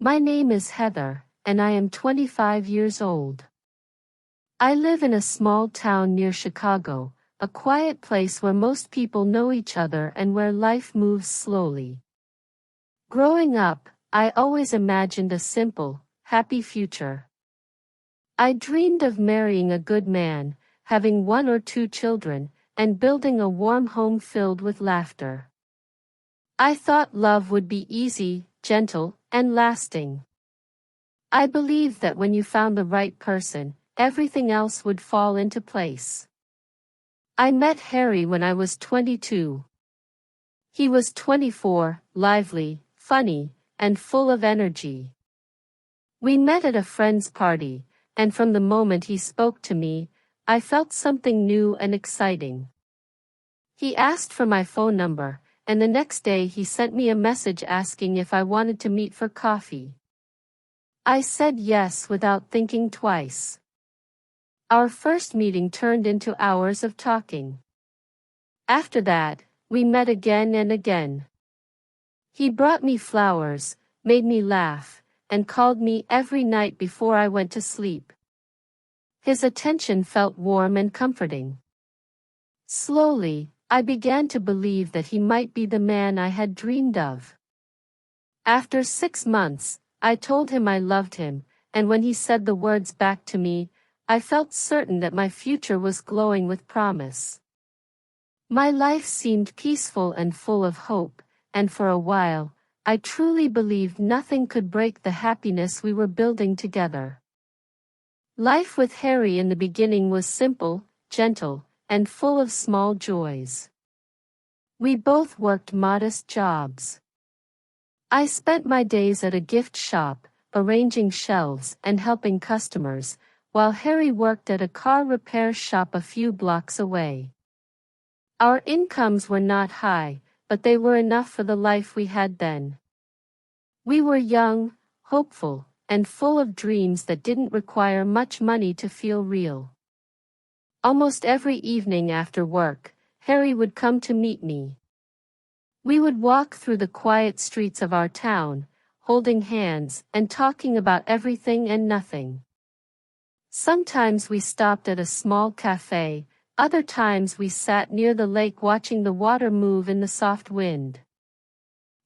My name is Heather, and I am 25 years old. I live in a small town near Chicago, a quiet place where most people know each other and where life moves slowly. Growing up, I always imagined a simple, happy future. I dreamed of marrying a good man, having 1 or 2 children, and building a warm home filled with laughter. I thought love would be easy, gentle, and lasting. I believed that when you found the right person, everything else would fall into place. I met Harry when I was 22. He was 24, lively, funny, and full of energy. We met at a friend's party, and from the moment he spoke to me, I felt something new and exciting. He asked for my phone number, and the next day he sent me a message asking if I wanted to meet for coffee. I said yes without thinking twice. Our first meeting turned into hours of talking. After that, we met again and again. He brought me flowers, made me laugh, and called me every night before I went to sleep. His attention felt warm and comforting. Slowly, I began to believe that he might be the man I had dreamed of. After 6 months, I told him I loved him, and when he said the words back to me, I felt certain that my future was glowing with promise. My life seemed peaceful and full of hope, and for a while, I truly believed nothing could break the happiness we were building together. Life with Harry in the beginning was simple, gentle, and full of small joys. We both worked modest jobs. I spent my days at a gift shop, arranging shelves and helping customers, while Harry worked at a car repair shop a few blocks away. Our incomes were not high, but they were enough for the life we had then. We were young, hopeful, and full of dreams that didn't require much money to feel real. Almost every evening after work, Harry would come to meet me. We would walk through the quiet streets of our town, holding hands and talking about everything and nothing. Sometimes we stopped at a small cafe, other times we sat near the lake watching the water move in the soft wind.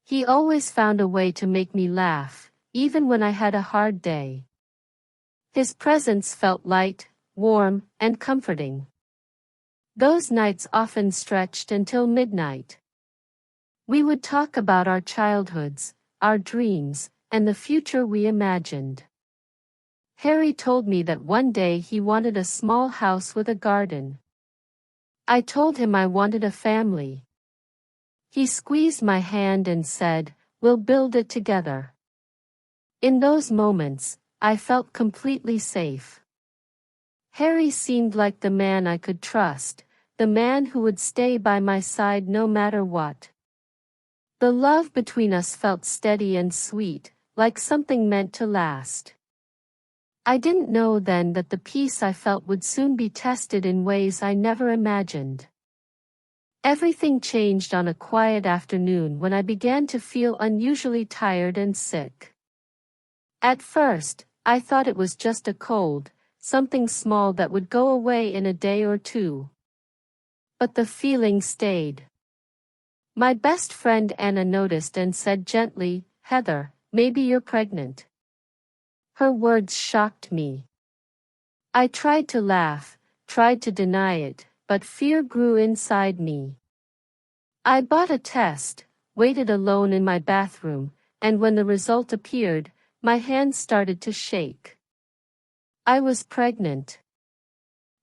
He always found a way to make me laugh, even when I had a hard day. His presence felt light, warm, and comforting. Those nights often stretched until midnight. We would talk about our childhoods, our dreams, and the future we imagined. Harry told me that one day he wanted a small house with a garden. I told him I wanted a family. He squeezed my hand and said, "We'll build it together." In those moments, I felt completely safe. Harry seemed like the man I could trust, the man who would stay by my side no matter what. The love between us felt steady and sweet, like something meant to last. I didn't know then that the peace I felt would soon be tested in ways I never imagined. Everything changed on a quiet afternoon when I began to feel unusually tired and sick. At first, I thought it was just a cold, something small that would go away in a day or two. But the feeling stayed. My best friend Anna noticed and said gently, "Heather, maybe you're pregnant." Her words shocked me. I tried to laugh, tried to deny it, but fear grew inside me. I bought a test, waited alone in my bathroom, and when the result appeared, my hands started to shake. I was pregnant.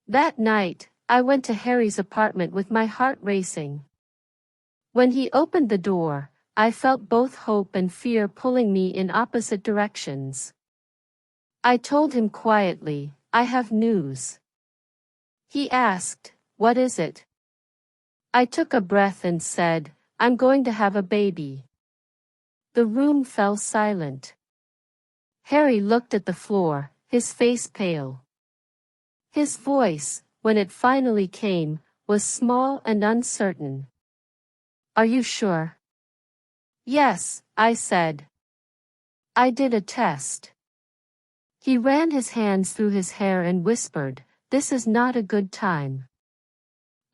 That night, I went to Harry's apartment with my heart racing. When he opened the door, I felt both hope and fear pulling me in opposite directions. I told him quietly, "I have news." He asked, "What is it?" I took a breath and said, "I'm going to have a baby." The room fell silent. Harry looked at the floor, his face pale. His voice, when it finally came, was small and uncertain. "Are you sure?" "Yes," I said. I did a test. He ran his hands through his hair and whispered, "This is not a good time.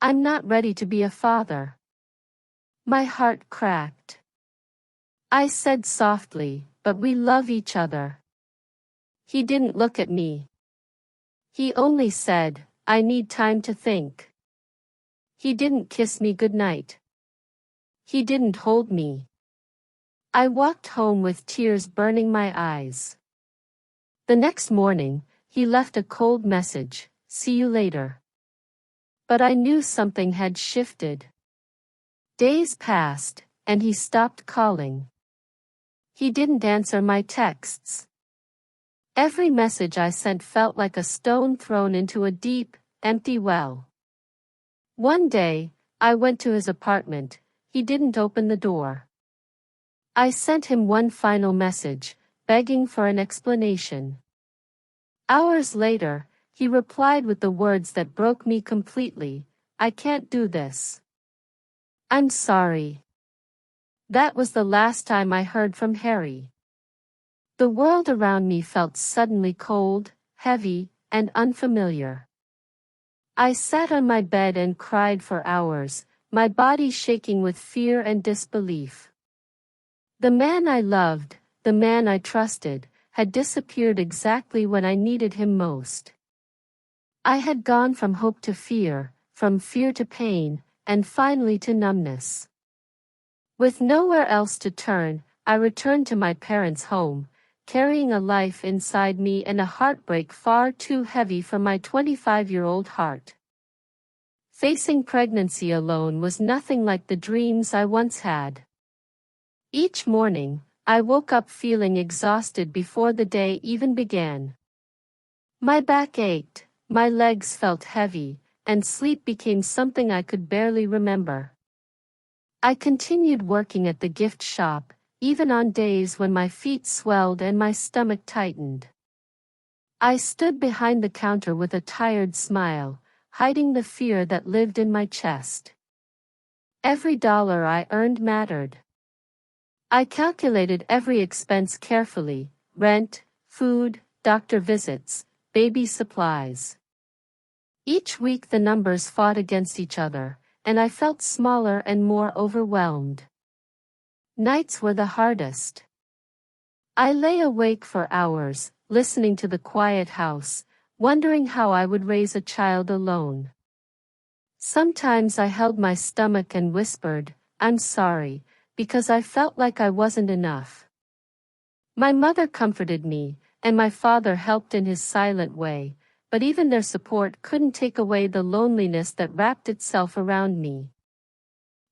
I'm not ready to be a father." My heart cracked. I said softly, "But we love each other." He didn't look at me. He only said, "I need time to think." He didn't kiss me goodnight. He didn't hold me. I walked home with tears burning my eyes. The next morning, he left a cold message, "See you later." But I knew something had shifted. Days passed, and he stopped calling. He didn't answer my texts. Every message I sent felt like a stone thrown into a deep, empty well. One day, I went to his apartment. He didn't open the door. I sent him one final message, begging for an explanation. Hours later, he replied with the words that broke me completely, "I can't do this. I'm sorry." That was the last time I heard from Harry. The world around me felt suddenly cold, heavy, and unfamiliar. I sat on my bed and cried for hours, my body shaking with fear and disbelief. The man I loved, the man I trusted, had disappeared exactly when I needed him most. I had gone from hope to fear, from fear to pain, and finally to numbness. With nowhere else to turn, I returned to my parents' home, carrying a life inside me and a heartbreak far too heavy for my 25-year-old heart. Facing pregnancy alone was nothing like the dreams I once had. Each morning, I woke up feeling exhausted before the day even began. My back ached, my legs felt heavy, and sleep became something I could barely remember. I continued working at the gift shop, even on days when my feet swelled and my stomach tightened. I stood behind the counter with a tired smile, hiding the fear that lived in my chest. Every dollar I earned mattered. I calculated every expense carefully: rent, food, doctor visits, baby supplies. Each week the numbers fought against each other, and I felt smaller and more overwhelmed. Nights were the hardest. I lay awake for hours, listening to the quiet house, wondering how I would raise a child alone. Sometimes I held my stomach and whispered, "I'm sorry," because I felt like I wasn't enough. My mother comforted me, and my father helped in his silent way, but even their support couldn't take away the loneliness that wrapped itself around me.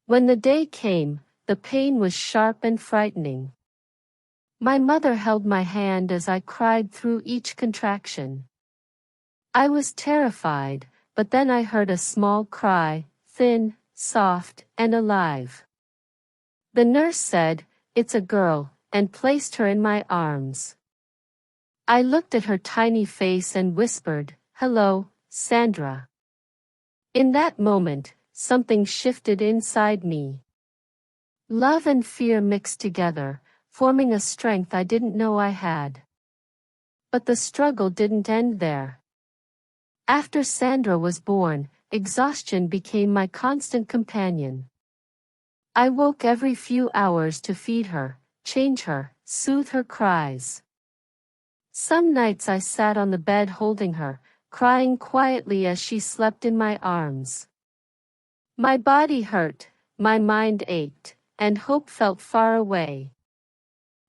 When the day came, the pain was sharp and frightening. My mother held my hand as I cried through each contraction. I was terrified, but then I heard a small cry, thin, soft, and alive. The nurse said, "It's a girl," and placed her in my arms. I looked at her tiny face and whispered, "Hello, Sandra." In that moment, something shifted inside me. Love and fear mixed together, forming a strength I didn't know I had. But the struggle didn't end there. After Sandra was born, exhaustion became my constant companion. I woke every few hours to feed her, change her, soothe her cries. Some nights I sat on the bed holding her, crying quietly as she slept in my arms. My body hurt, my mind ached, and hope felt far away.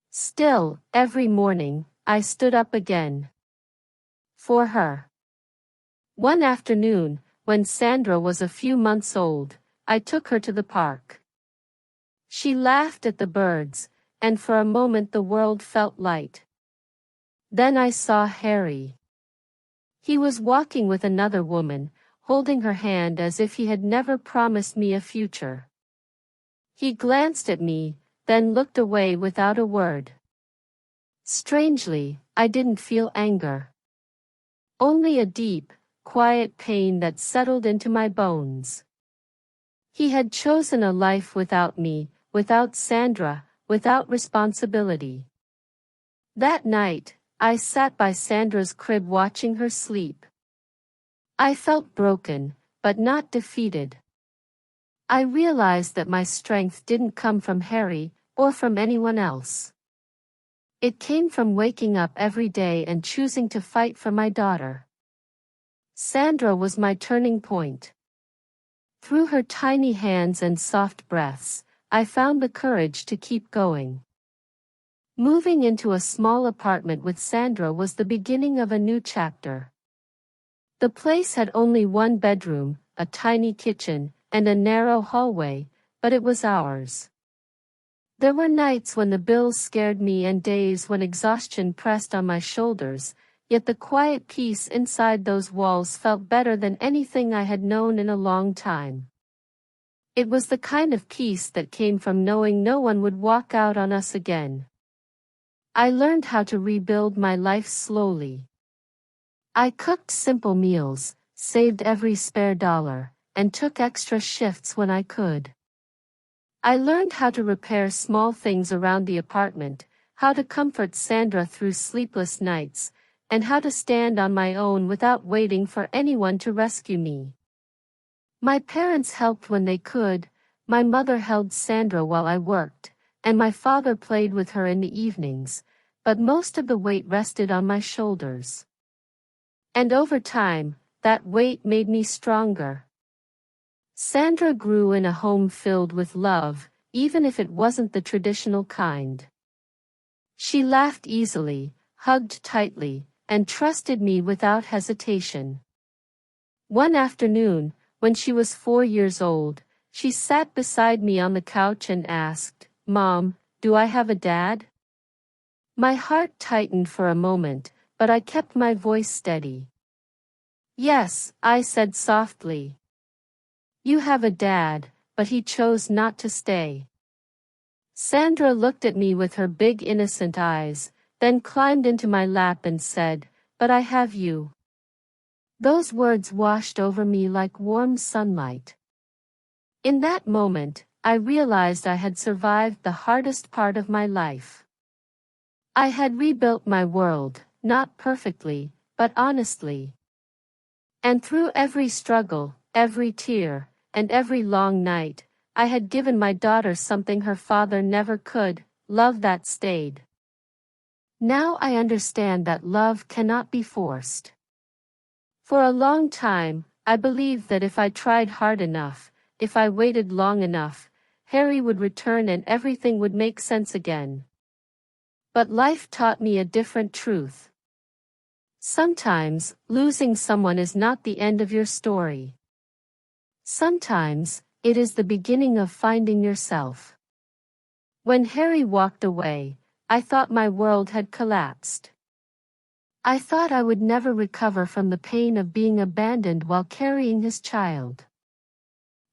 Still, every morning, I stood up again. For her. One afternoon, when Sandra was a few months old, I took her to the park. She laughed at the birds, and for a moment the world felt light. Then I saw Harry. He was walking with another woman, holding her hand as if he had never promised me a future. He glanced at me, then looked away without a word. Strangely, I didn't feel anger. Only a deep, quiet pain that settled into my bones. He had chosen a life without me, without Sandra, without responsibility. That night, I sat by Sandra's crib watching her sleep. I felt broken, but not defeated. I realized that my strength didn't come from Harry, or from anyone else. It came from waking up every day and choosing to fight for my daughter. Sandra was my turning point. Through her tiny hands and soft breaths, I found the courage to keep going. Moving into a small apartment with Sandra was the beginning of a new chapter. The place had only one bedroom, a tiny kitchen, and a narrow hallway, but it was ours. There were nights when the bills scared me and days when exhaustion pressed on my shoulders, yet the quiet peace inside those walls felt better than anything I had known in a long time. It was the kind of peace that came from knowing no one would walk out on us again. I learned how to rebuild my life slowly. I cooked simple meals, saved every spare dollar, and took extra shifts when I could. I learned how to repair small things around the apartment, how to comfort Sandra through sleepless nights, and how to stand on my own without waiting for anyone to rescue me. My parents helped when they could, my mother held Sandra while I worked, and my father played with her in the evenings, but most of the weight rested on my shoulders. And over time, that weight made me stronger. Sandra grew in a home filled with love, even if it wasn't the traditional kind. She laughed easily, hugged tightly, and trusted me without hesitation. One afternoon, when she was 4 years old, she sat beside me on the couch and asked, "Mom, do I have a dad?" My heart tightened for a moment, but I kept my voice steady. "Yes," I said softly. "You have a dad, but he chose not to stay." Sandra looked at me with her big innocent eyes, then climbed into my lap and said, "But I have you." Those words washed over me like warm sunlight. In that moment, I realized I had survived the hardest part of my life. I had rebuilt my world, not perfectly, but honestly. And through every struggle, every tear, and every long night, I had given my daughter something her father never could, love that stayed. Now I understand that love cannot be forced. For a long time, I believed that if I tried hard enough, if I waited long enough, Harry would return and everything would make sense again. But life taught me a different truth. Sometimes, losing someone is not the end of your story. Sometimes, it is the beginning of finding yourself. When Harry walked away, I thought my world had collapsed. I thought I would never recover from the pain of being abandoned while carrying his child.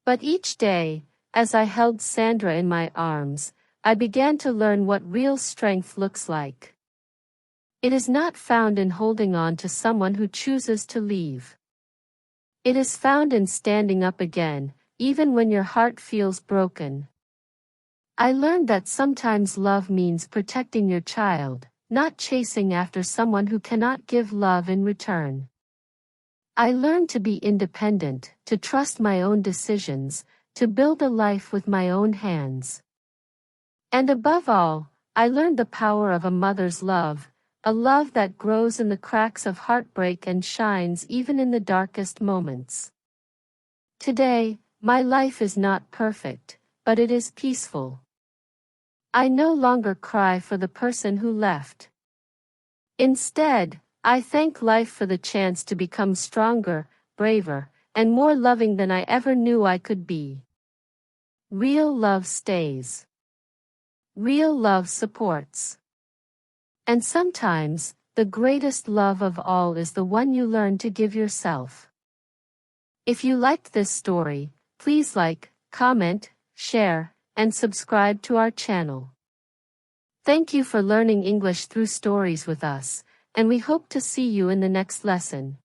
But each day, as I held Sandra in my arms, I began to learn what real strength looks like. It is not found in holding on to someone who chooses to leave. It is found in standing up again, even when your heart feels broken. I learned that sometimes love means protecting your child, not chasing after someone who cannot give love in return. I learned to be independent, to trust my own decisions, to build a life with my own hands. And above all, I learned the power of a mother's love, a love that grows in the cracks of heartbreak and shines even in the darkest moments. Today, my life is not perfect, but it is peaceful. I no longer cry for the person who left. Instead, I thank life for the chance to become stronger, braver, and more loving than I ever knew I could be. Real love stays. Real love supports. And sometimes, the greatest love of all is the one you learn to give yourself. If you liked this story, please like, comment, share, and subscribe to our channel. Thank you for learning English through stories with us, and we hope to see you in the next lesson.